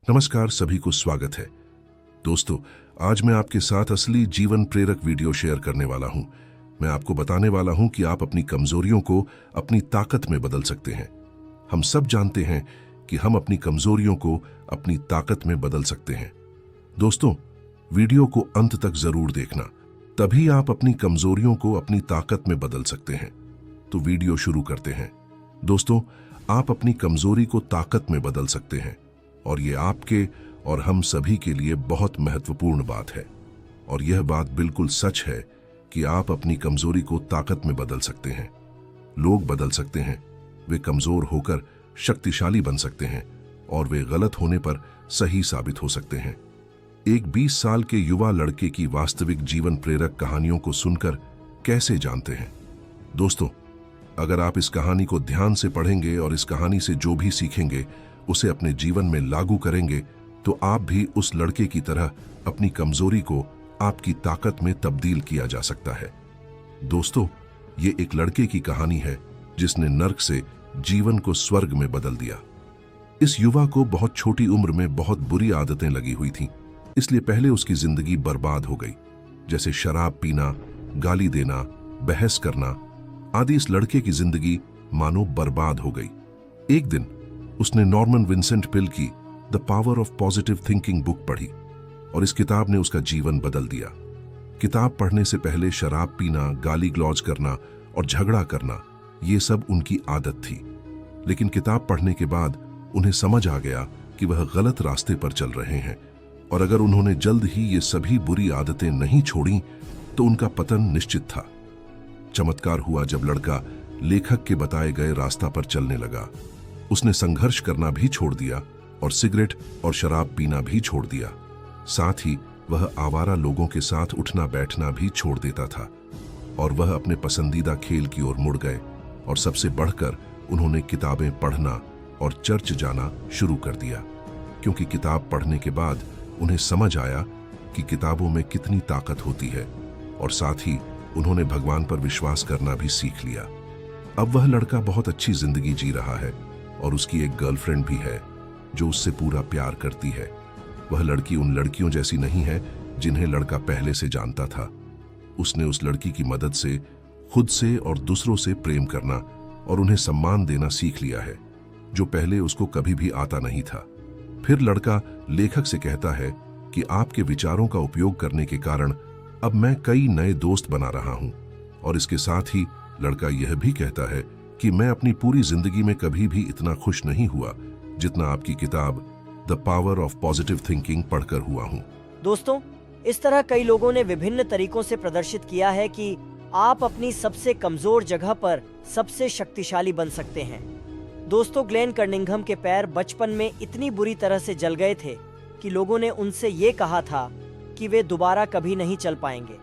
नमस्कार, सभी को स्वागत है। दोस्तों, आज मैं आपके साथ असली जीवन प्रेरक वीडियो शेयर करने वाला हूं। मैं आपको बताने वाला हूं कि आप अपनी कमजोरियों को अपनी ताकत में बदल सकते हैं। हम सब जानते हैं कि हम अपनी कमजोरियों को अपनी ताकत में बदल सकते हैं। दोस्तों, वीडियो को अंत तक जरूर देखना, तभी आप अपनी कमजोरियों को अपनी ताकत में बदल सकते हैं। तो वीडियो शुरू करते हैं। दोस्तों, आप अपनी कमजोरी को ताकत में बदल सकते हैं और ये आपके और हम सभी के लिए बहुत महत्वपूर्ण बात है। और यह बात बिल्कुल सच है कि आप अपनी कमजोरी को ताकत में बदल सकते हैं। लोग बदल सकते हैं, वे कमजोर होकर शक्तिशाली बन सकते हैं और वे गलत होने पर सही साबित हो सकते हैं। एक 20 साल के युवा लड़के की वास्तविक जीवन प्रेरक कहानियों को सुनकर कैसे जानते हैं? दोस्तों, अगर आप इस कहानी को ध्यान से पढ़ेंगे और इस कहानी से जो भी सीखेंगे उसे अपने जीवन में लागू करेंगे, तो आप भी उस लड़के की तरह अपनी कमजोरी को आपकी ताकत में तब्दील किया जा सकता है। दोस्तों, ये एक लड़के की कहानी है जिसने नर्क से जीवन को स्वर्ग में बदल दिया। इस युवा को बहुत छोटी उम्र में बहुत बुरी आदतें लगी हुई थीं, इसलिए पहले उसकी जिंदगी बर्बाद हो गई, जैसे शराब पीना, गाली देना, बहस करना आदि। इस लड़के की जिंदगी मानो बर्बाद हो गई। एक दिन उसने नॉर्मन विंसेंट पिल की the power of positive thinking book पढ़ी और इस किताब ने उसका जीवन बदल दिया। किताब पढ़ने से पहले शराब पीना, गाली गलौज करना और झगड़ा करना, ये सब उनकी आदत थी। लेकिन किताब पढ़ने के बाद उन्हें समझ आ गया कि वह गलत रास्ते पर चल रहे हैं और अगर उन्होंने जल्द ही ये सभी बुरी आदतें नहीं छोड़ी तो उनका पतन निश्चित था। चमत्कार हुआ जब लड़का लेखक के बताए गए रास्ता पर चलने लगा। उसने संघर्ष करना भी छोड़ दिया और सिगरेट और शराब पीना भी छोड़ दिया। साथ ही वह आवारा लोगों के साथ उठना बैठना भी छोड़ देता था और वह अपने पसंदीदा खेल की ओर मुड़ गए और सबसे बढ़कर उन्होंने किताबें पढ़ना और चर्च जाना शुरू कर दिया, क्योंकि किताब पढ़ने के बाद उन्हें समझ आया कि किताबों में कितनी ताकत होती है और साथ ही उन्होंने भगवान पर विश्वास करना भी सीख लिया। अब वह लड़का बहुत अच्छी जिंदगी जी रहा है और उसकी एक गर्लफ्रेंड भी है जो उससे पूरा प्यार करती है। वह लड़की उन लड़कियों जैसी नहीं है जिन्हें लड़का पहले से जानता था। उसने उस लड़की की मदद से खुद से और दूसरों से प्रेम करना और उन्हें सम्मान देना सीख लिया है, जो पहले उसको कभी भी आता नहीं था। फिर लड़का लेखक से कहता है कि आपके विचारों का उपयोग करने के कारण अब मैं कई नए दोस्त बना रहा हूं। और इसके साथ ही लड़का यह भी कहता है कि मैं अपनी पूरी जिंदगी में कभी भी इतना खुश नहीं हुआ जितना आपकी किताब the power of positive thinking पढ़कर हुआ हूं। दोस्तों, इस तरह कई लोगों ने विभिन्न तरीकों से प्रदर्शित किया है कि आप अपनी सबसे कमजोर जगह पर सबसे शक्तिशाली बन सकते हैं। दोस्तों, ग्लेन कर्निंघम के पैर बचपन में इतनी बुरी तरह से जल गए थे कि लोगों ने उनसे ये कहा था कि वे दोबारा कभी नहीं चल पाएंगे।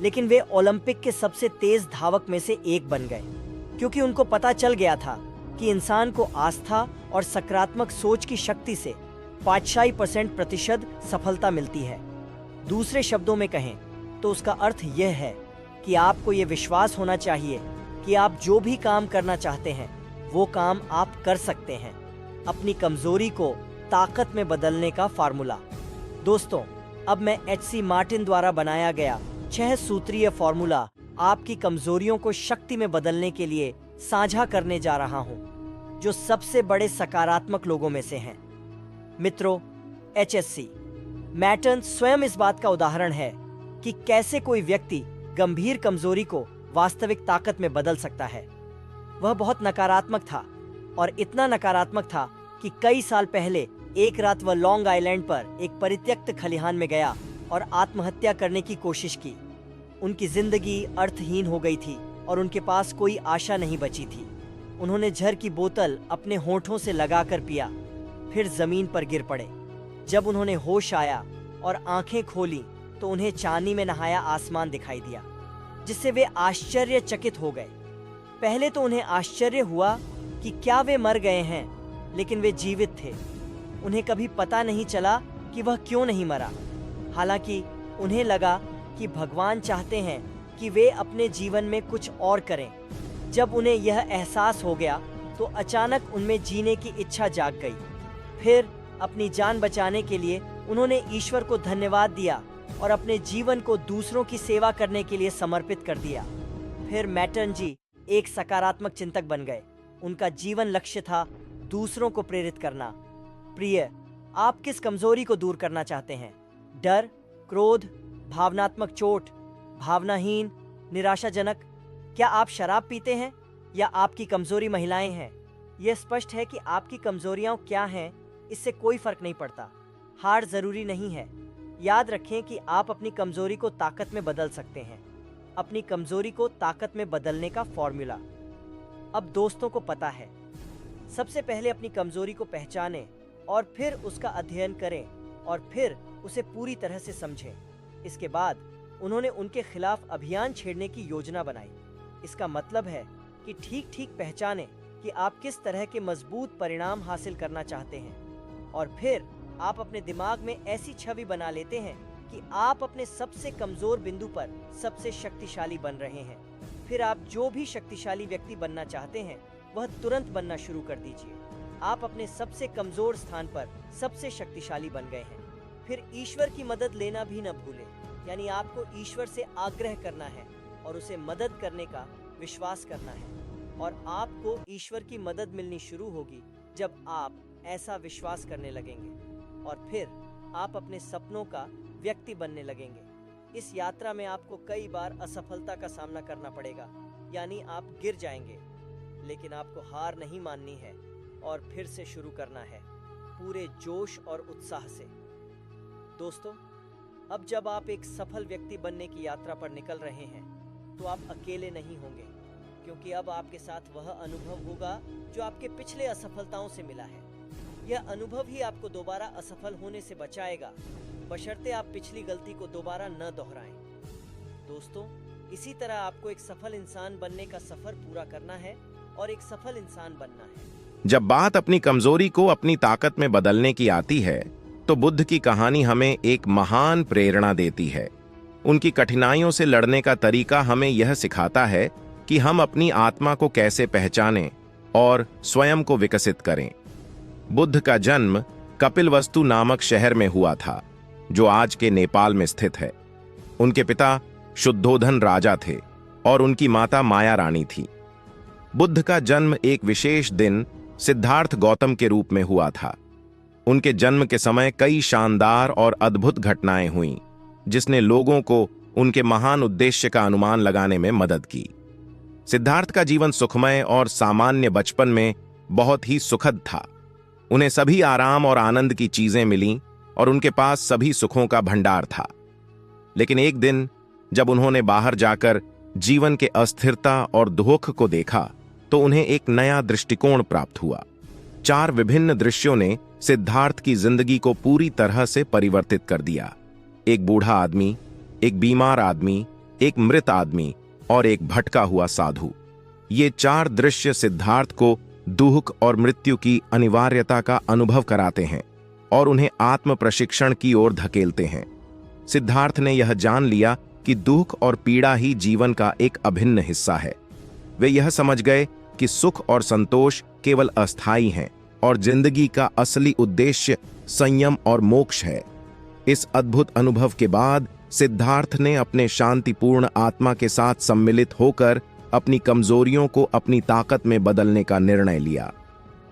लेकिन वे ओलंपिक के सबसे तेज धावक में से एक बन गए, क्योंकि उनको पता चल गया था कि इंसान को आस्था और सकारात्मक सोच की शक्ति से 5% सफलता मिलती है। दूसरे शब्दों में कहें तो उसका अर्थ यह है कि आपको ये विश्वास होना चाहिए कि आप जो भी काम करना चाहते हैं वो काम आप कर सकते हैं। अपनी कमजोरी को ताकत में बदलने का फार्मूला। दोस्तों, अब मैं HC मार्टिन द्वारा बनाया गया 6 सूत्रीय फार्मूला आपकी कमजोरियों को शक्ति में बदलने के लिए साझा करने जा रहा हूं, जो सबसे बड़े सकारात्मक लोगों में से हैं। मित्रों, HSC मैटन स्वयं इस बात का उदाहरण है कि कैसे कोई व्यक्ति गंभीर कमजोरी को वास्तविक ताकत में बदल सकता है। वह बहुत नकारात्मक था और इतना नकारात्मक था कि कई साल पहले एक रात वह लॉन्ग आइलैंड पर एक परित्यक्त खलिहान में गया और आत्महत्या करने की कोशिश की। उनकी जिंदगी अर्थहीन हो गई थी और उनके पास कोई आशा नहीं बची थी। उन्होंने जहर की बोतल अपने होठों से लगाकर पिया, फिर जमीन पर गिर पड़े। जब उन्होंने होश आया और आंखें खोली तो उन्हें चांदी में नहाया आसमान दिखाई दिया, जिससे वे आश्चर्यचकित हो गए। पहले तो उन्हें आश्चर्य हुआ कि क्या वे मर गए हैं, लेकिन वे जीवित थे। उन्हें कभी पता नहीं चला कि वह क्यों नहीं मरा। हालांकि उन्हें लगा कि भगवान चाहते हैं कि वे अपने जीवन में कुछ और करें। जब उन्हें यह एहसास हो गया तो अचानक उनमें जीने की इच्छा जाग गई। फिर अपनी जान बचाने के लिए उन्होंने ईश्वर को धन्यवाद दिया और अपने जीवन को दूसरों की सेवा करने के लिए समर्पित कर दिया। फिर मैटर्न जी एक सकारात्मक चिंतक बन गए। उनका जीवन लक्ष्य था दूसरों को प्रेरित करना। प्रिय, आप किस कमजोरी को दूर करना चाहते हैं? डर, क्रोध, भावनात्मक चोट, भावनाहीन, निराशाजनक? क्या आप शराब पीते हैं या आपकी कमजोरी महिलाएं हैं? यह स्पष्ट है कि आपकी कमजोरियां क्या हैं, इससे कोई फर्क नहीं पड़ता। हार जरूरी नहीं है। याद रखें कि आप अपनी कमजोरी को ताकत में बदल सकते हैं। अपनी कमजोरी को ताकत में बदलने का फॉर्मूला अब दोस्तों को पता है। सबसे पहले अपनी कमजोरी को पहचानें और फिर उसका अध्ययन करें और फिर उसे पूरी तरह से समझें। इसके बाद उन्होंने उनके खिलाफ अभियान छेड़ने की योजना बनाई। इसका मतलब है कि ठीक पहचानें कि आप किस तरह के मजबूत परिणाम हासिल करना चाहते हैं और फिर आप अपने दिमाग में ऐसी छवि बना लेते हैं कि आप अपने सबसे कमजोर बिंदु पर सबसे शक्तिशाली बन रहे हैं। फिर आप जो भी शक्तिशाली व्यक्ति बनना चाहते हैं वह तुरंत बनना शुरू कर दीजिए। आप अपने सबसे कमजोर स्थान पर सबसे शक्तिशाली बन गए हैं। फिर ईश्वर की मदद लेना भी न भूलें, यानी आपको ईश्वर से आग्रह करना है और उसे मदद करने का विश्वास करना है। और आपको ईश्वर की मदद मिलनी शुरू होगी जब आप ऐसा विश्वास करने लगेंगे और फिर आप अपने सपनों का व्यक्ति बनने लगेंगे। इस यात्रा में आपको कई बार असफलता का सामना करना पड़ेगा, यानी आप गिर जाएंगे, लेकिन आपको हार नहीं माननी है और फिर से शुरू करना है पूरे जोश और उत्साह से। दोस्तों, अब जब आप एक सफल व्यक्ति बनने की यात्रा पर निकल रहे हैं तो आप अकेले नहीं होंगे, क्योंकि अब आपके साथ वह अनुभव होगा जो आपके पिछले असफलताओं से मिला है। यह अनुभव ही आपको दोबारा असफल होने से बचाएगा, बशर्ते आप पिछली गलती को दोबारा न दोहराएं। दोस्तों, इसी तरह आपको एक सफल इंसान बनने का सफर पूरा करना है और एक सफल इंसान बनना है। जब बात अपनी कमजोरी को अपनी ताकत में बदलने की आती है तो बुद्ध की कहानी हमें एक महान प्रेरणा देती है। उनकी कठिनाइयों से लड़ने का तरीका हमें यह सिखाता है कि हम अपनी आत्मा को कैसे पहचानें और स्वयं को विकसित करें। बुद्ध का जन्म कपिलवस्तु नामक शहर में हुआ था, जो आज के नेपाल में स्थित है। उनके पिता शुद्धोधन राजा थे और उनकी माता माया रानी थी। बुद्ध का जन्म एक विशेष दिन सिद्धार्थ गौतम के रूप में हुआ था। उनके जन्म के समय कई शानदार और अद्भुत घटनाएं हुईं, जिसने लोगों को उनके महान उद्देश्य का अनुमान लगाने में मदद की। सिद्धार्थ का जीवन सुखमय और सामान्य बचपन में बहुत ही सुखद था। उन्हें सभी आराम और आनंद की चीजें मिलीं और उनके पास सभी सुखों का भंडार था। लेकिन एक दिन जब उन्होंने बाहर जाकर जीवन के अस्थिरता और दुख को देखा तो उन्हें एक नया दृष्टिकोण प्राप्त हुआ। 4 विभिन्न दृश्यों ने सिद्धार्थ की जिंदगी को पूरी तरह से परिवर्तित कर दिया। एक बूढ़ा आदमी, एक बीमार आदमी, एक मृत आदमी और एक भटका हुआ साधु। ये 4 दृश्य सिद्धार्थ को दुख और मृत्यु की अनिवार्यता का अनुभव कराते हैं और उन्हें आत्म प्रशिक्षण की ओर धकेलते हैं। सिद्धार्थ ने यह जान लिया कि दुख और पीड़ा ही जीवन का एक अभिन्न हिस्सा है। वे यह समझ गए कि सुख और संतोष केवल अस्थायी हैं और जिंदगी का असली उद्देश्य संयम और मोक्ष है। इस अद्भुत अनुभव के बाद सिद्धार्थ ने अपने शांतिपूर्ण आत्मा के साथ सम्मिलित होकर अपनी कमजोरियों को अपनी ताकत में बदलने का निर्णय लिया।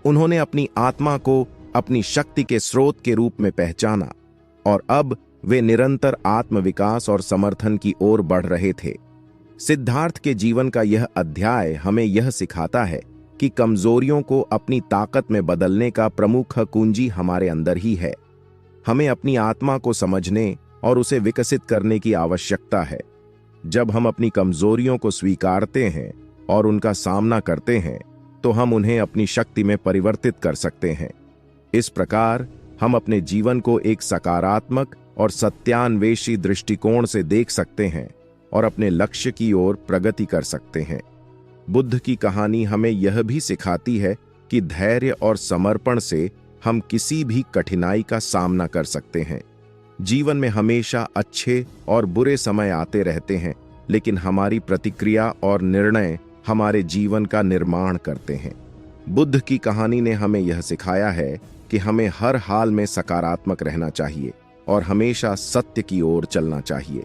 उन्होंने अपनी आत्मा को अपनी शक्ति के स्रोत के रूप में पहचाना और अब वे निरंतर आत्मविकास और समर्थन की ओर बढ़ रहे थे। सिद्धार्थ के जीवन का यह अध्याय हमें यह सिखाता है कि कमजोरियों को अपनी ताकत में बदलने का प्रमुख कुंजी हमारे अंदर ही है। हमें अपनी आत्मा को समझने और उसे विकसित करने की आवश्यकता है। जब हम अपनी कमजोरियों को स्वीकारते हैं और उनका सामना करते हैं तो हम उन्हें अपनी शक्ति में परिवर्तित कर सकते हैं। इस प्रकार हम अपने जीवन को एक सकारात्मक और सत्यान्वेषी दृष्टिकोण से देख सकते हैं और अपने लक्ष्य की ओर प्रगति कर सकते हैं। बुद्ध की कहानी हमें यह भी सिखाती है कि धैर्य और समर्पण से हम किसी भी कठिनाई का सामना कर सकते हैं। जीवन में हमेशा अच्छे और बुरे समय आते रहते हैं, लेकिन हमारी प्रतिक्रिया और निर्णय हमारे जीवन का निर्माण करते हैं। बुद्ध की कहानी ने हमें यह सिखाया है कि हमें हर हाल में सकारात्मक रहना चाहिए और हमेशा सत्य की ओर चलना चाहिए।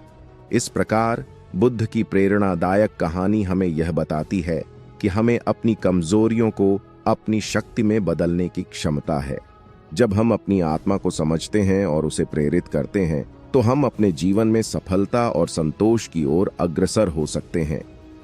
इस प्रकार बुद्ध की प्रेरणादायक कहानी हमें यह बताती है कि हमें अपनी कमजोरियों को अपनी शक्ति में बदलने की क्षमता है। जब हम अपनी आत्मा को समझते हैं और उसे प्रेरित करते हैं, तो हम अपने जीवन में सफलता और संतोष की ओर अग्रसर हो सकते हैं।